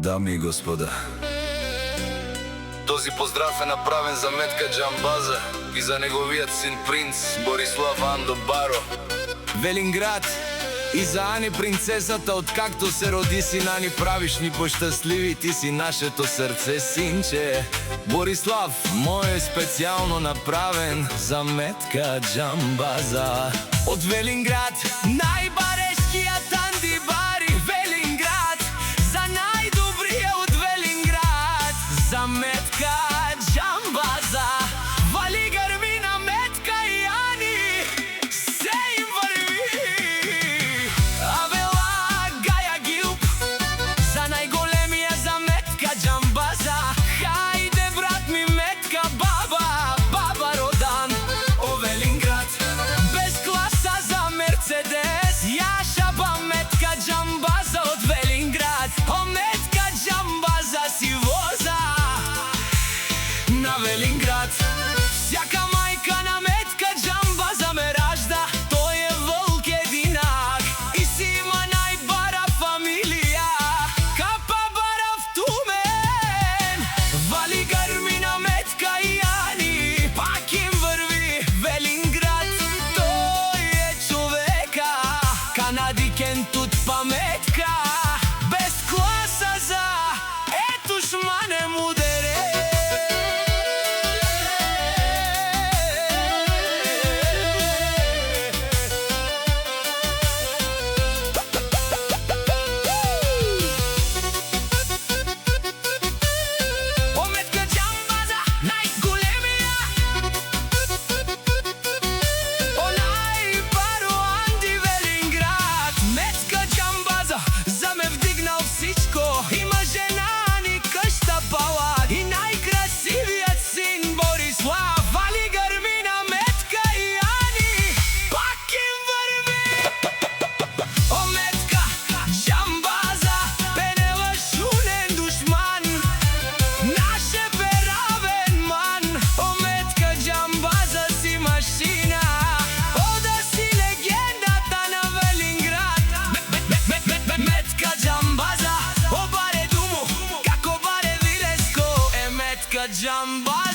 Дами и господа, този поздрав е направен за Метка Джамбаза и за неговият син принц Борислав Андо Баро. Велинград и за Ани принцесата, откакто се роди сина ни, правиш ни пощастливи, ти си нашето сърце, синче. Борислав мой е специално направен за Метка Джамбаза. От Велинград, най-барешкият Анди Бари, Велинград, за най-добрия от Велинград, за Метка Джамбаза. Вали гърми на Метка и Ани, се им върви. Авела Гая Гилп, за най-големия, за Метка Джамбаза. Хайде брат ми Метка, баба Родан. О, Велинград, без класа за Мерцедес, я шаба Метка Джамбаза от Велинград. О, Метка Джамбаза си воза на Велинград. Всяка майка на Метка Джамбаза ме ражда, той е вълк единак и си има най-бара фамилия, капа бара в Тумен. Вали гърми на Метка и Ани, пак им върви Велинград. Той е човека, канадикен тут па Метка, без класа за ето шмане мудере. О, Метка Джамбаза, най-големия, о, най-баро Анди Велинград. Метка Джамбаза за ме вдигнал всичко, има жена ни къща пала и най-красивият син Борислав. Вали гърми на Метка и Ани, пак им върви. О, Метка Джамбаза, пенела шунен душман, наше беравен ман. О, Метка Джамбаза си машина, о, да си легендата на Велинград. Метка Джамбаза, о, баре думо, како баре вилеско е Метка Джамбаза.